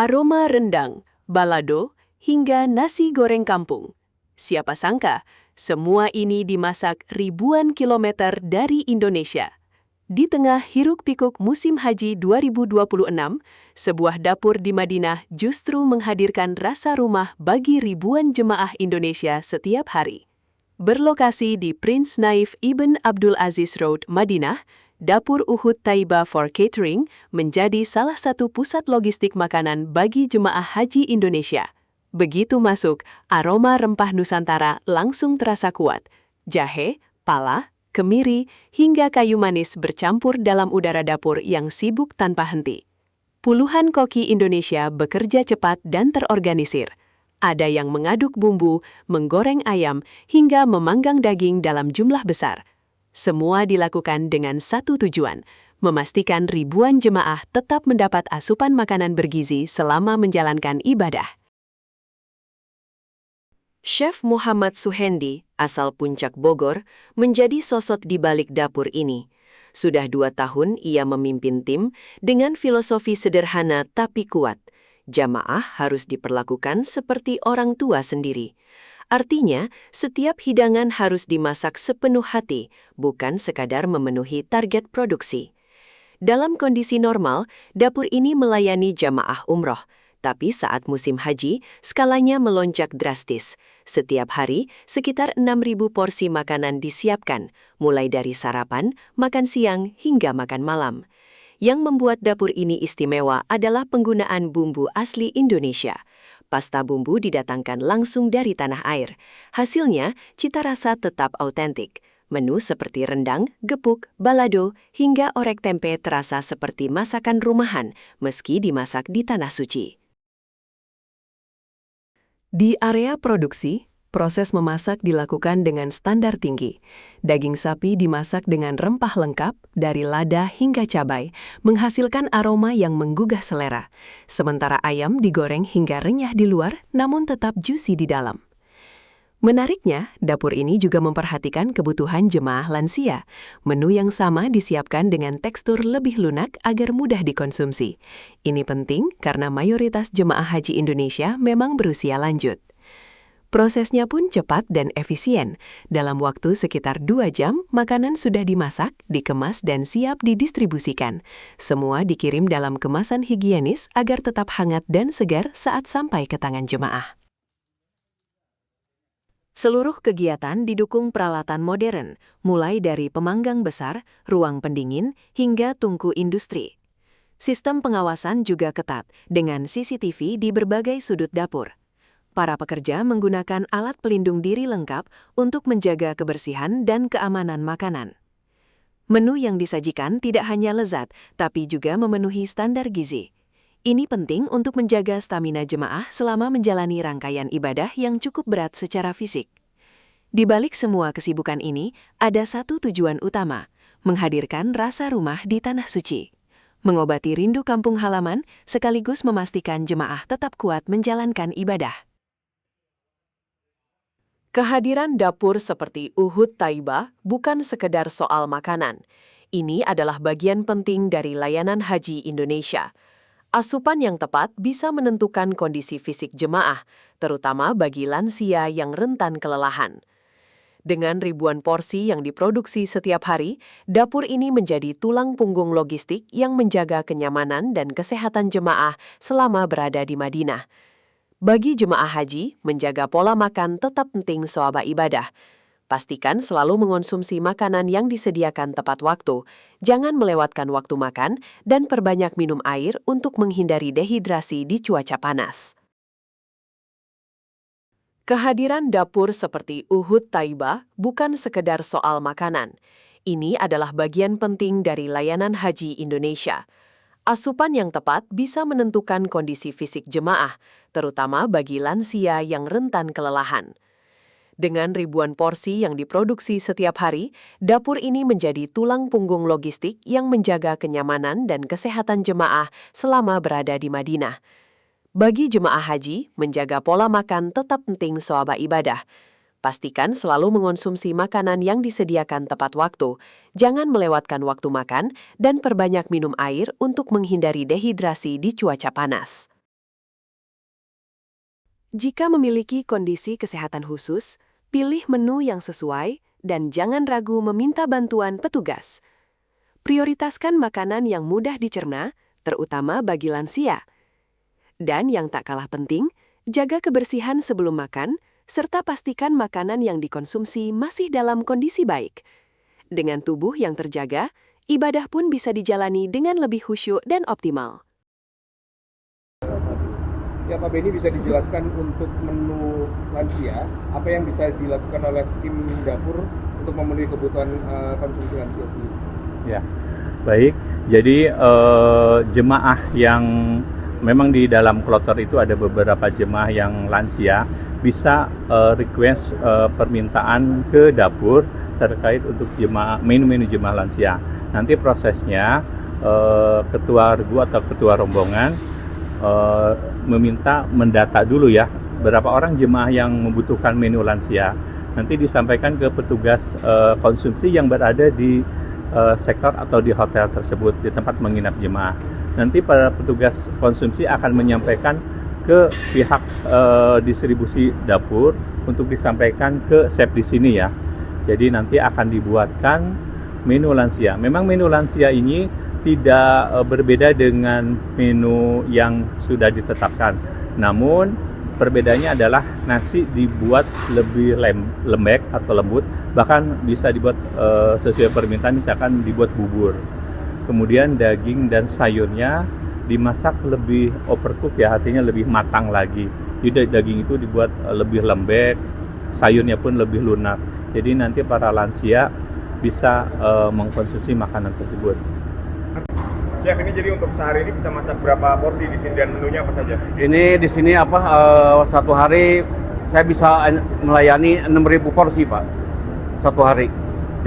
Aroma rendang, balado, hingga nasi goreng kampung. Siapa sangka, semua ini dimasak ribuan kilometer dari Indonesia. Di tengah hiruk-pikuk musim haji 2026, sebuah dapur di Madinah justru menghadirkan rasa rumah bagi ribuan jemaah Indonesia setiap hari. Berlokasi di Prince Naif Ibn Abdul Aziz Road, Madinah, Dapur Uhud Taiba for Catering menjadi salah satu pusat logistik makanan bagi jemaah haji Indonesia. Begitu masuk, aroma rempah Nusantara langsung terasa kuat. Jahe, pala, kemiri, hingga kayu manis bercampur dalam udara dapur yang sibuk tanpa henti. Puluhan koki Indonesia bekerja cepat dan terorganisir. Ada yang mengaduk bumbu, menggoreng ayam, hingga memanggang daging dalam jumlah besar. Semua dilakukan dengan satu tujuan, memastikan ribuan jemaah tetap mendapat asupan makanan bergizi selama menjalankan ibadah. Chef Muhammad Suhendi, asal Puncak Bogor, menjadi sosok di balik dapur ini. Sudah 2 tahun ia memimpin tim dengan filosofi sederhana tapi kuat. Jamaah harus diperlakukan seperti orang tua sendiri. Artinya, setiap hidangan harus dimasak sepenuh hati, bukan sekadar memenuhi target produksi. Dalam kondisi normal, dapur ini melayani jamaah umroh. Tapi saat musim haji, skalanya melonjak drastis. Setiap hari, sekitar 6.000 porsi makanan disiapkan, mulai dari sarapan, makan siang, hingga makan malam. Yang membuat dapur ini istimewa adalah penggunaan bumbu asli Indonesia. Pasta bumbu didatangkan langsung dari tanah air. Hasilnya, cita rasa tetap autentik. Menu seperti rendang, gepuk, balado, hingga orek tempe terasa seperti masakan rumahan, meski dimasak di tanah suci. Di area produksi, proses memasak dilakukan dengan standar tinggi. Daging sapi dimasak dengan rempah lengkap, dari lada hingga cabai, menghasilkan aroma yang menggugah selera. Sementara ayam digoreng hingga renyah di luar, namun tetap juicy di dalam. Menariknya, dapur ini juga memperhatikan kebutuhan jemaah lansia. Menu yang sama disiapkan dengan tekstur lebih lunak agar mudah dikonsumsi. Ini penting karena mayoritas jemaah haji Indonesia memang berusia lanjut. Prosesnya pun cepat dan efisien. Dalam waktu sekitar 2 jam, makanan sudah dimasak, dikemas, dan siap didistribusikan. Semua dikirim dalam kemasan higienis agar tetap hangat dan segar saat sampai ke tangan jemaah. Seluruh kegiatan didukung peralatan modern, mulai dari pemanggang besar, ruang pendingin, hingga tungku industri. Sistem pengawasan juga ketat, dengan CCTV di berbagai sudut dapur. Para pekerja menggunakan alat pelindung diri lengkap untuk menjaga kebersihan dan keamanan makanan. Menu yang disajikan tidak hanya lezat, tapi juga memenuhi standar gizi. Ini penting untuk menjaga stamina jemaah selama menjalani rangkaian ibadah yang cukup berat secara fisik. Di balik semua kesibukan ini, ada satu tujuan utama, menghadirkan rasa rumah di tanah suci. Mengobati rindu kampung halaman, sekaligus memastikan jemaah tetap kuat menjalankan ibadah. Kehadiran dapur seperti Uhud Taiba bukan sekedar soal makanan. Ini adalah bagian penting dari layanan haji Indonesia. Asupan yang tepat bisa menentukan kondisi fisik jemaah, terutama bagi lansia yang rentan kelelahan. Dengan ribuan porsi yang diproduksi setiap hari, dapur ini menjadi tulang punggung logistik yang menjaga kenyamanan dan kesehatan jemaah selama berada di Madinah. Bagi jemaah haji, menjaga pola makan tetap penting selama ibadah. Pastikan selalu mengonsumsi makanan yang disediakan tepat waktu, jangan melewatkan waktu makan, dan perbanyak minum air untuk menghindari dehidrasi di cuaca panas. Kehadiran dapur seperti Uhud Taiba bukan sekedar soal makanan. Ini adalah bagian penting dari layanan haji Indonesia. Asupan yang tepat bisa menentukan kondisi fisik jemaah, terutama bagi lansia yang rentan kelelahan. Dengan ribuan porsi yang diproduksi setiap hari, dapur ini menjadi tulang punggung logistik yang menjaga kenyamanan dan kesehatan jemaah selama berada di Madinah. Bagi jemaah haji, menjaga pola makan tetap penting selama ibadah. Pastikan selalu mengonsumsi makanan yang disediakan tepat waktu, jangan melewatkan waktu makan, dan perbanyak minum air untuk menghindari dehidrasi di cuaca panas. Jika memiliki kondisi kesehatan khusus, pilih menu yang sesuai dan jangan ragu meminta bantuan petugas. Prioritaskan makanan yang mudah dicerna, terutama bagi lansia. Dan yang tak kalah penting, jaga kebersihan sebelum makan, serta pastikan makanan yang dikonsumsi masih dalam kondisi baik. Dengan tubuh yang terjaga, ibadah pun bisa dijalani dengan lebih khusyuk dan optimal. Ya, Pak Beni, bisa dijelaskan untuk menu lansia, apa yang bisa dilakukan oleh tim dapur untuk memenuhi kebutuhan konsumsi lansia sendiri? Ya, baik. Jadi jemaah yang memang di dalam kloter itu ada beberapa jemaah yang lansia bisa request permintaan ke dapur terkait untuk menu-menu jemaah lansia. Nanti prosesnya ketua regu atau ketua rombongan meminta mendata dulu ya berapa orang jemaah yang membutuhkan menu lansia. Nanti disampaikan ke petugas konsumsi yang berada di sektor atau di hotel tersebut, di tempat menginap jemaah. Nanti para petugas konsumsi akan menyampaikan ke pihak distribusi dapur untuk disampaikan ke chef di sini ya. Jadi nanti akan dibuatkan menu lansia. Memang menu lansia ini tidak berbeda dengan menu yang sudah ditetapkan. Namun perbedaannya adalah nasi dibuat lebih lembek atau lembut, bahkan bisa dibuat sesuai permintaan, misalkan dibuat bubur. Kemudian daging dan sayurnya dimasak lebih overcook ya, artinya lebih matang lagi. Jadi daging itu dibuat lebih lembek, sayurnya pun lebih lunak. Jadi nanti para lansia bisa mengkonsumsi makanan tersebut. Chef, ini jadi untuk sehari ini bisa masak berapa porsi di sini dan menunya apa saja? Ini di sini satu hari saya bisa melayani 6.000 porsi, Pak. Satu hari.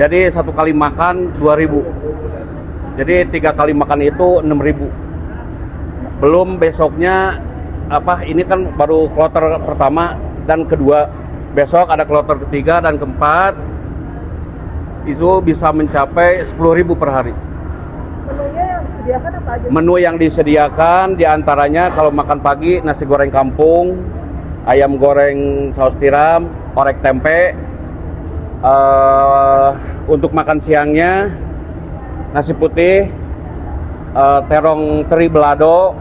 Jadi satu kali makan 2.000. Jadi 3 kali makan itu 6.000. Belum besoknya ini kan baru kloter pertama dan kedua. Besok ada kloter ketiga dan keempat. Itu bisa mencapai 10.000 per hari. Menunya yang disediakan apa aja? Menu yang disediakan diantaranya kalau makan pagi nasi goreng kampung, ayam goreng saus tiram, orek tempe. Untuk makan siangnya nasi putih, terong teri belado,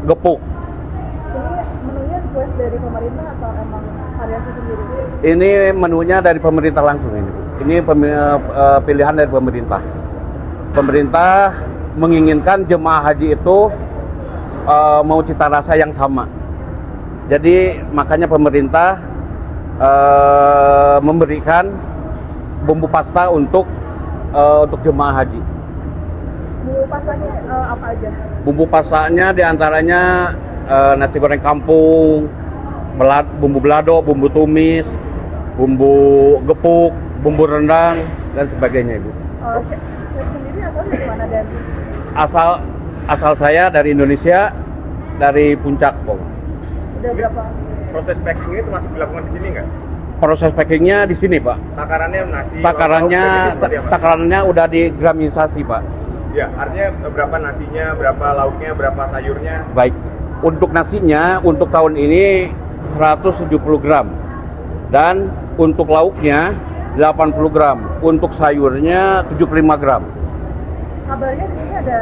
gepuk. Ini menunya request dari pemerintah atau emang variasi sendiri? Ini menunya dari pemerintah langsung ini. Ini pilihan dari pemerintah. Pemerintah menginginkan jemaah haji itu mau cita rasa yang sama. Jadi makanya pemerintah memberikan bumbu pasta untuk jemaah haji. Bumbu pastanya apa aja? Bumbu pastanya diantaranya nasi goreng kampung, bumbu belado, bumbu tumis, bumbu gepuk, bumbu rendang dan sebagainya, Ibu. Chef sendiri atau dari mana dan? Asal saya dari Indonesia, dari Puncak, Pak. Udah berapa? Proses packing itu masih dilakukan di sini nggak? Proses packingnya di sini, Pak. Takarannya nasi. Takarannya udah digramisasi, Pak. Ya, artinya berapa nasinya, berapa lauknya, berapa sayurnya? Baik. Untuk nasinya untuk tahun ini 170 gram. Dan untuk lauknya 80 gram. Untuk sayurnya 75 gram. Kabarnya di sini ada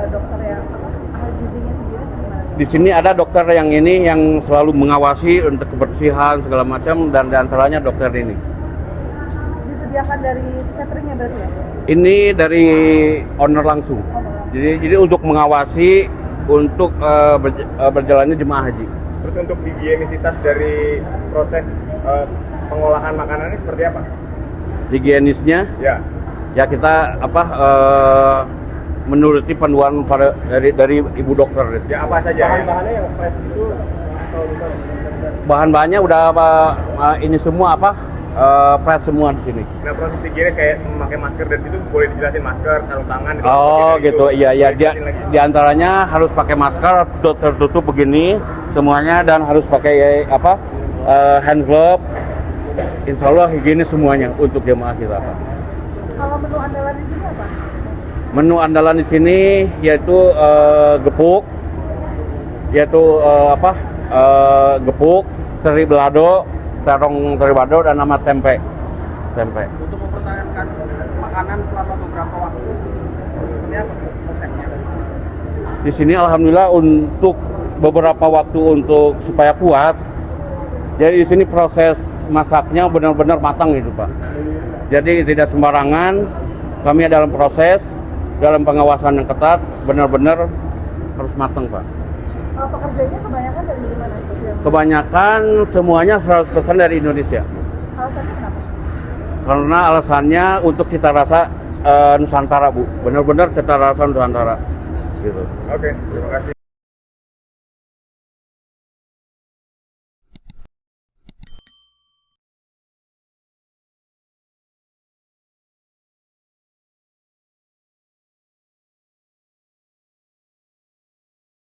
dokter yang ahli gizinya sendiri gimana? Di sini ada dokter yang ini yang selalu mengawasi untuk kebersihan segala macam dan diantaranya dokter ini. Disediakan dari cateringnya berarti ya? Ini dari owner langsung. Jadi untuk mengawasi untuk berjalannya jemaah haji. Terus untuk higienisitas dari proses pengolahan makanan ini seperti apa? Higienisnya ya kita menuruti panduan dari ibu dokter. Ya, apa saja bahan-bahannya yang fresh itu atau Bahan-bahannya udah ini semua fresh semua di sini. Nah, proses higienis kayak memakai masker dan itu boleh dijelasin, masker, sarung tangan. Gitu. Iya di antaranya harus pakai masker tertutup begini semuanya dan harus pakai hand glove. Insya Allah higienis semuanya untuk jemaah kita, Pak. Kalau menu andalan di sini apa? Menu andalan di sini yaitu gepuk, yaitu gepuk, teri belado, terong teri belado, dan sama tempe. Untuk mempertahankan makanan selama beberapa waktu, sebenarnya apa sih resepnya dari sini? Di sini alhamdulillah untuk beberapa waktu untuk supaya kuat. Jadi di sini proses masaknya benar-benar matang gitu Pak. Jadi tidak sembarangan. Kami dalam proses, dalam pengawasan yang ketat, benar-benar harus matang Pak. Pekerjanya kebanyakan dari mana? Kebanyakan semuanya 100% dari Indonesia. Alasannya kenapa? Karena alasannya untuk cita rasa Nusantara Bu. Benar-benar cita rasa Nusantara. Gitu. Oke, terima kasih.